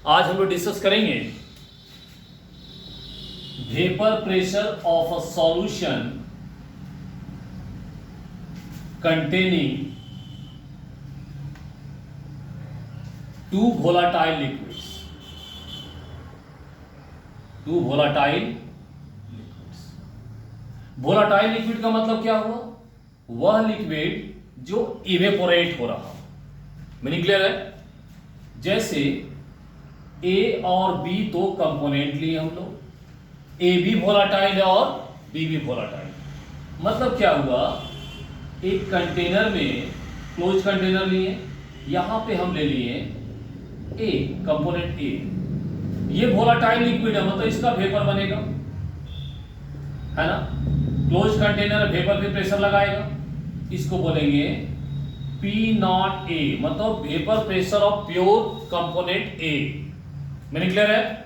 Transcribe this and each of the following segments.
आज हम लोग डिस्कस करेंगे vapour pressure of a solution containing two volatile liquids. Two volatile liquids. Volatile liquid का मतलब क्या हुआ? वह लिक्विड जो इवेपोरेट हो रहा। मीनिंग क्लियर है? जैसे ए और बी दो कंपोनेंट लिए हम लोग, ए भी वोलाटाइल है और बी भी वोलाटाइल। मतलब क्या हुआ? एक कंटेनर में, क्लोज कंटेनर लिए, यहां पे हम ले लिए ए, कंपोनेंट ए। ये वोलाटाइल लिक्विड है, मतलब इसका वेपर बनेगा, है ना। क्लोज कंटेनर वेपर पे प्रेशर लगाएगा, इसको बोलेंगे P नॉट ए, मतलब vapour pressure of pure component A. Meaning clear है?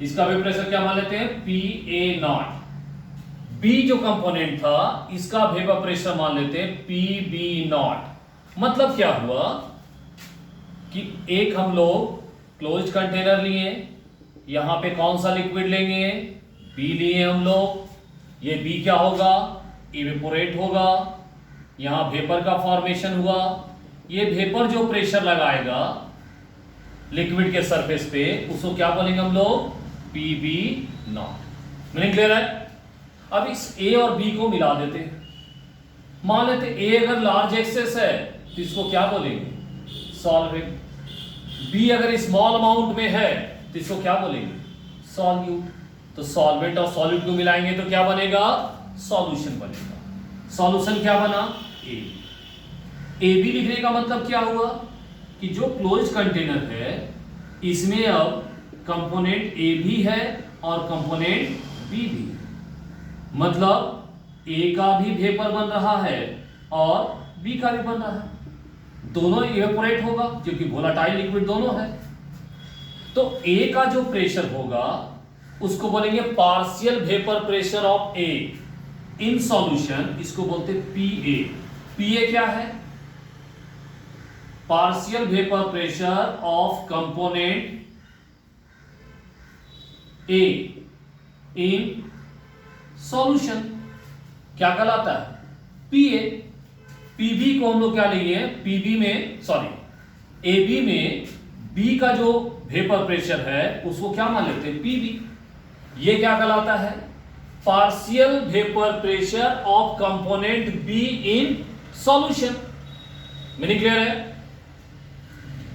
इसका वेपर प्रेशर क्या मान लेते हैं? P A not. बी जो कंपोनेंट था इसका वेपर प्रेशर मान लेते हैं पी बी नॉट। मतलब क्या हुआ कि एक हम लोग क्लोज कंटेनर लिए, यहां पे कौन सा लिक्विड लेंगे? बी लिए हम लोग। ये बी क्या होगा? इवेपोरेट होगा, यहां वेपर का फॉर्मेशन हुआ। ये वेपर जो प्रेशर लगाएगा लिक्विड के सरफेस पे, उसको क्या बोलेंगे हम लोग? P B naught. Meaning clear है? अब इस ए और बी को मिला देते हैं। मान लेते ए अगर लार्ज एक्सेस है तो इसको क्या बोलेंगे? सॉल्वेंट। बी अगर स्मॉल अमाउंट में है तो इसको क्या बोलेंगे? सॉल्यूट। तो सॉल्वेंट और सॉल्यूट को मिलाएंगे तो क्या बनेगा? सॉल्यूशन बनेगा। सॉल्यूशन क्या बना? ए बी लिखने का मतलब क्या हुआ कि जो क्लोज कंटेनर है इसमें अब कंपोनेंट ए भी है और कंपोनेंट बी भी है। मतलब ए का भी वेपर बन रहा है और बी का भी बन रहा है। दोनों इवेपोरेट होगा क्योंकि वोलाटाइल लिक्विड दोनों है। तो ए का जो प्रेशर होगा उसको बोलेंगे partial vapour pressure of A in solution, इसको बोलते पी ए। पी ए क्या है? Partial vapour pressure of component A in solution क्या कहलाता है? पीए। पीबी को हम लोग क्या लेंगे? पीबी में, सॉरी, एबी में बी का जो वेपर प्रेशर है उसको क्या मान लेते हैं? पीबी। ये क्या कहलाता है? Partial vapour pressure of component be in solution. Meaning clear है?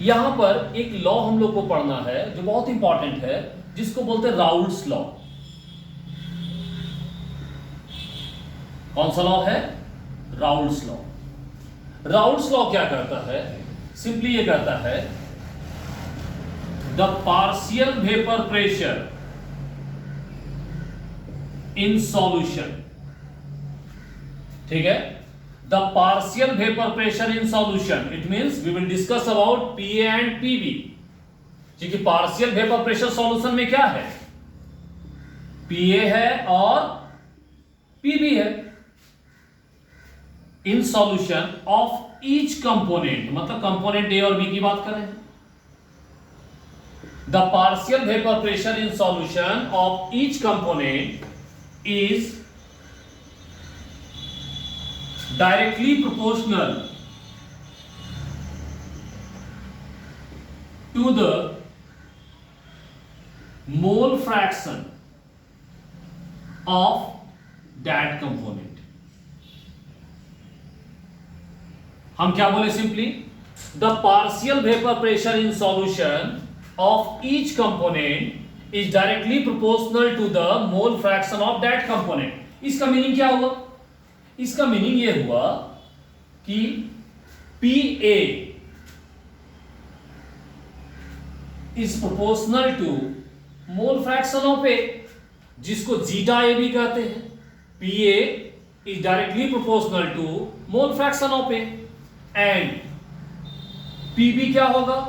यहां पर एक लॉ हम लोग को पढ़ना है जो बहुत इंपॉर्टेंट है, जिसको बोलते हैं राउल्ट्स लॉ। कौन सा लॉ है? Raoult's law. राउल्ट्स लॉ क्या कहता है? सिंपली ये कहता है the partial vapour pressure in solution, ठीक है, the partial vapour pressure in solution, it means we will discuss about PA and PB. क्योंकि पार्शियल वेपर प्रेशर सॉल्यूशन में क्या है? पीए है और पीबी है। In solution of each component, मतलब कंपोनेंट ए और बी की बात करें। The partial vapour pressure in solution of each component is directly proportional to the mole fraction of that component। हम क्या बोले? Simply the partial vapour pressure in solution of each component is directly proportional to the mole fraction of that component। इसका meaning क्या हुआ? इसका meaning ये हुआ कि PA is proportional to mole fraction of A, जिसको जीटा A भी कहते हैं। PA is directly proportional to mole fraction of A and PB क्या होगा?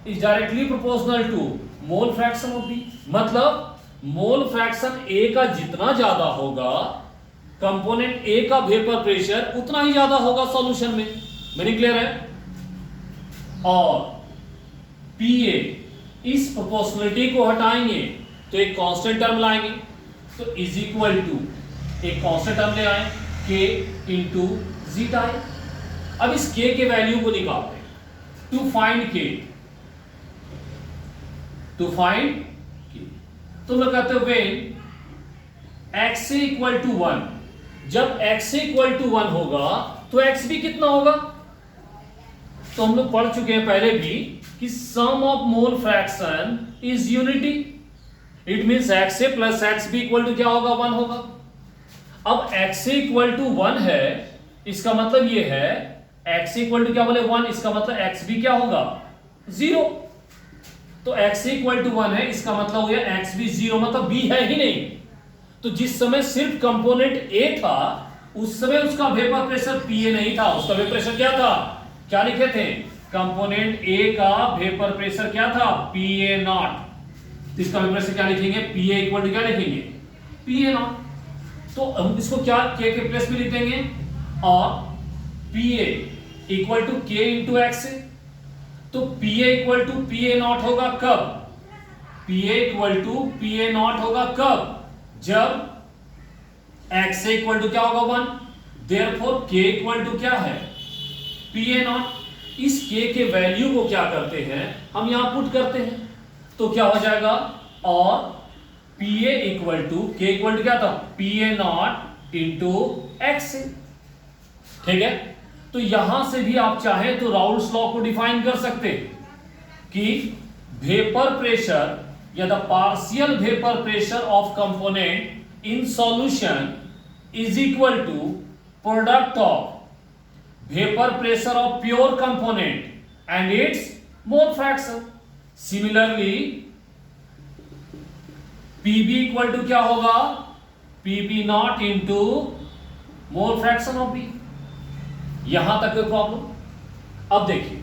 is directly proportional to mole fraction of B. मतलब मोल फ्रैक्शन ए का जितना ज्यादा होगा कंपोनेंट ए का वेपर प्रेशर उतना ही ज्यादा होगा सॉल्यूशन में। मीनिंग क्लियर है? और पीए इस प्रोपोर्शनलिटी को हटाएंगे तो एक कांस्टेंट टर्म लाएंगे, तो इज इक्वल टू एक कांस्टेंट टर्म ले आए k इंटू जीटा है। अब इस k के वैल्यू को निकालते हैं टू फाइंड k, तो लोग कहते हैं व्हेन x इक्वल टू 1, जब x इक्वल टू 1 होगा तो x भी कितना होगा, तो हम लोग पढ़ चुके हैं पहले भी कि sum of mole fraction is unity, it means X A plus X B equal to क्या होगा, 1 होगा। अब एक्स ए इक्वल टू 1 है, इसका मतलब ये है एक्स इक्वल टू क्या बोले 1, इसका मतलब एक्स बी क्या होगा 0, तो एक्स इक्वल टू 1 है, इसका मतलब हो गया एक्स बी 0, मतलब बी है ही नहीं। तो जिस समय सिर्फ कंपोनेंट ए था उस समय उसका वेपर प्रेशर पीए नहीं था, उसका वेपर प्रेशर क्या था, क्या लिखे थे, कंपोनेंट ए का वेपर प्रेशर क्या था, पीए नॉट। इसका वेपर प्रेशर क्या लिखेंगे, पीए इक्वल टू क्या लिखेंगे, पीए नॉट। तो हम इसको क्या के प्लेस में लिख देंगे, और पीए इक्वल टू के इंटू एक्स, तो पीए इक्वल टू पीए नॉट होगा कब, पीए इक्वल टू पीए नॉट होगा कब, जब एक्स इक्वल टू क्या होगा 1, देयरफॉर के इक्वल टू क्या है, पीए नॉट। इस के के वैल्यू को क्या करते हैं, हम यहां पुट करते हैं, तो क्या हो जाएगा, और पीए इक्वल टू के इक्वल टू क्या था, पीए नॉट इंटू एक्स, ठीक है। तो यहां से भी आप चाहें तो राउल्स लॉ को डिफाइन कर सकते हैं कि वेपर प्रेशर या the partial vapour pressure of component in solution is equal to product of vapour pressure of pure component and its mole fraction. Similarly PB equal to क्या होगा, PB naught into mole fraction of B. यहां तक कोई problem. अब देखिए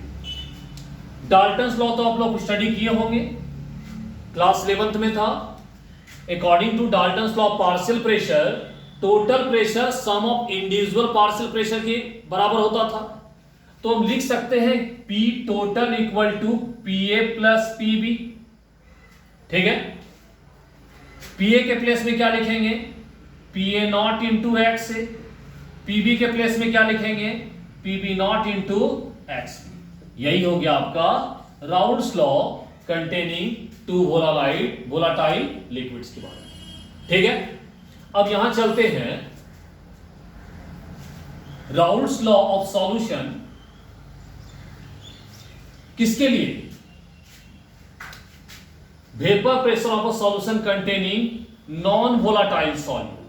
Dalton's law तो आप लोग स्टडी किए होंगे, क्लास 11th में था। According to Dalton's law partial pressure, total pressure sum of individual partial pressure के बराबर होता था। तो हम लिख सकते हैं P total equal to PA plus PB, ठीक है। PA के प्लेस में क्या लिखेंगे, PA naught into x, PB के प्लेस में क्या लिखेंगे, PB नॉट इंटू एक्स। यही हो गया आपका Raoult's law containing two volatile liquids के बारे में, ठीक है। अब यहां चलते हैं राउल्स लॉ ऑफ सॉल्यूशन किसके लिए, vapour pressure of a solution containing non volatile solute.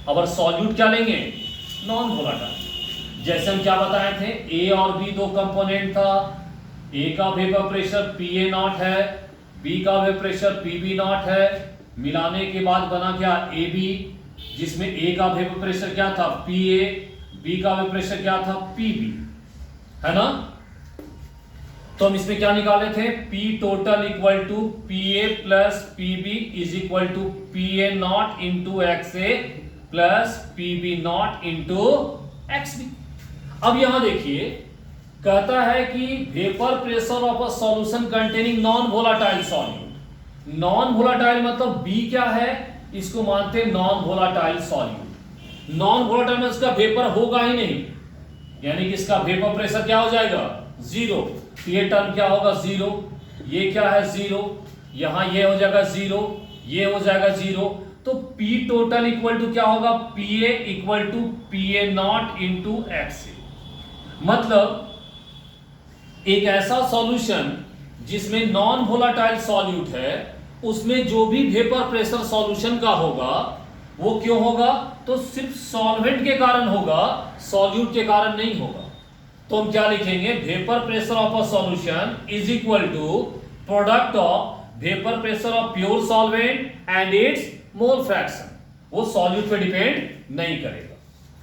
अब सॉल्यूट क्या लेंगे, नॉन वोलाटाइल। जैसे हम क्या बताए थे, ए और बी दो कंपोनेंट था, ए का वेपर प्रेशर पीए नॉट है, बी का वेपर प्रेशर पीबी नॉट है, मिलाने के बाद बना क्या ए बी, जिसमें ए का वेपर प्रेशर क्या था पीए, बी का वेपर प्रेशर क्या था पीबी, है ना। तो हम इसमें क्या निकाले थे, P total equal to PA plus PB is equal to PA naught into XA plus PB naught into XB। अब यहां देखिए कहता है कि vapour pressure of a solution containing non volatile solute. Non volatile मतलब B क्या है, इसको मानते हैं non volatile solute. Non volatile में इसका वेपर होगा ही नहीं, यानी कि इसका वेपर प्रेशर क्या हो जाएगा 0, ये टर्म क्या होगा 0, ये क्या है 0, यहां ये हो जाएगा 0, ये हो जाएगा 0। तो P टोटल इक्वल टू क्या होगा, PA equal to PA naught into XA। मतलब एक ऐसा सॉल्यूशन जिसमें नॉन वोलाटाइल सॉल्यूट है, उसमें जो भी वेपर प्रेशर सॉल्यूशन का होगा वो क्यों होगा, तो सिर्फ सॉल्वेंट के कारण होगा, सॉल्यूट के कारण नहीं होगा। तो हम क्या लिखेंगे, vapour pressure of a solution is equal to product of vapour pressure of pure solvent and its mole fraction. वो सॉल्यूट पे डिपेंड नहीं करेगा।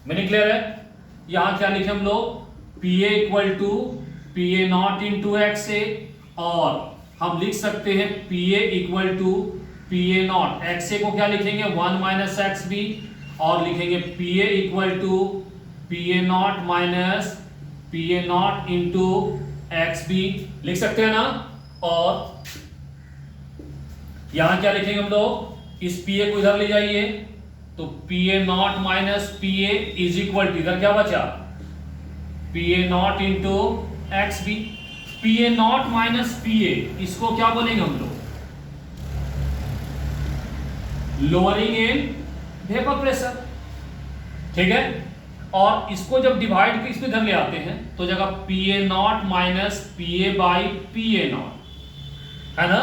मैंने क्लियर है। यहां क्या लिखे हम लोग, PA equal to PA naught into XA, और हम लिख सकते हैं PA equal to PA naught, XA को क्या लिखेंगे 1 माइनस XB, और लिखेंगे PA equal to PA naught minus PA0 into XB लिख सकते हैं ना। और यहां क्या लिखेंगे हम लोग, इस PA को इधर ले जाइए तो PA0 minus PA is equal to, इधर क्या बचा, PA0 into XB। PA0 minus PA इसको क्या बोलेंगे हम लोग, लोअरिंग इन वेपर प्रेशर, ठीक है। और इसको जब डिवाइड के इसको इधर ले आते हैं तो जगह PA0 minus PA by PA0 है ना,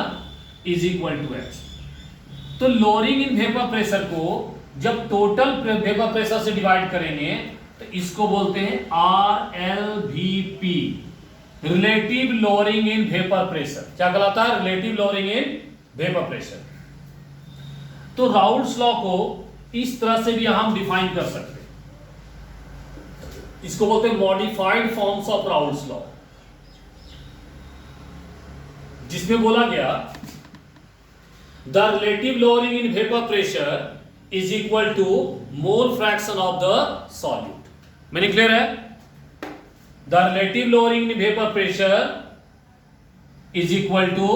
इज इक्वल टू X। तो लोअरिंग इन वेपर प्रेशर को जब टोटल वेपर प्रेशर से डिवाइड करेंगे तो इसको बोलते हैं RLVP, relative lowering in vapour pressure. क्या कहलाता है, relative lowering in vapour pressure. तो राउल्ट्स लॉ को इस तरह से भी हम डिफाइन कर सकते हैं, इसको बोलते हैं modified forms of Raoult's law, जिसमें बोला गया the relative lowering in vapour pressure is equal to mole fraction of the solute. मैंने क्लियर है, the relative lowering in vapour pressure is equal to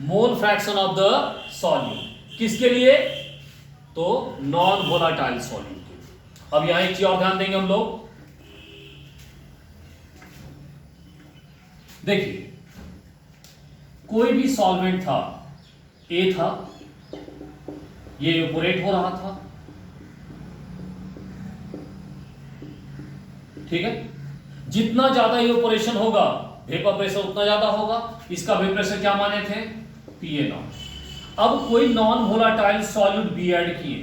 mole fraction of the solute. किसके लिए, तो non volatile solute के लिए। अब यहां एक चीज और ध्यान देंगे हम लोग, देखिए कोई भी सॉल्वेंट था, ए था, ये इवेपोरेट हो रहा था, ठीक है। जितना ज्यादा इवेपोरेशन होगा वेपर प्रेशर उतना ज्यादा होगा। इसका वेपर प्रेशर क्या माने थे, PA0। अब कोई non volatile solute B add किए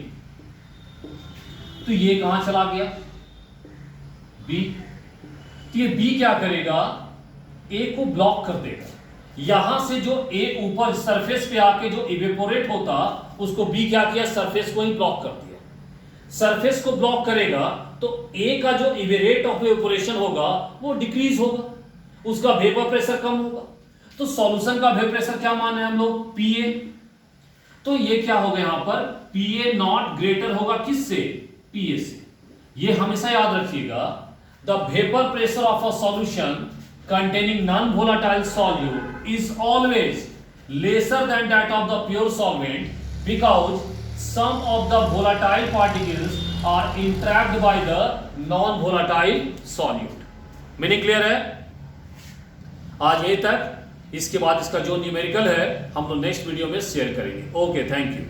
तो ये कहां चला गया, बी। तो ये बी क्या करेगा, ए को ब्लॉक कर देगा। यहां से जो ए ऊपर सरफेस पे आके जो इवेपोरेट होता उसको बी क्या किया, सरफेस को ही ब्लॉक कर दिया। सरफेस को ब्लॉक करेगा तो ए का जो रेट ऑफ इवेपोरेशन होगा वो डिक्रीज होगा, उसका वेपर प्रेशर कम होगा। तो सॉल्यूशन का वेपर प्रेशर क्या मान रहे हैं हम लोग, PA। तो ये क्या होगा, यहां पर PA0 ग्रेटर होगा किससे, PA से। ये हमेशा याद रखिएगा, the vapour pressure of a solution containing non-volatile solute is always lesser than that of the pure solvent because some of the volatile particles are entrapped by the non-volatile solute। Meaning clear है, आज यहीं तक। इसके बाद इसका जो numerical है हम लोग नेक्स्ट वीडियो में शेयर करेंगे। Okay, thank you.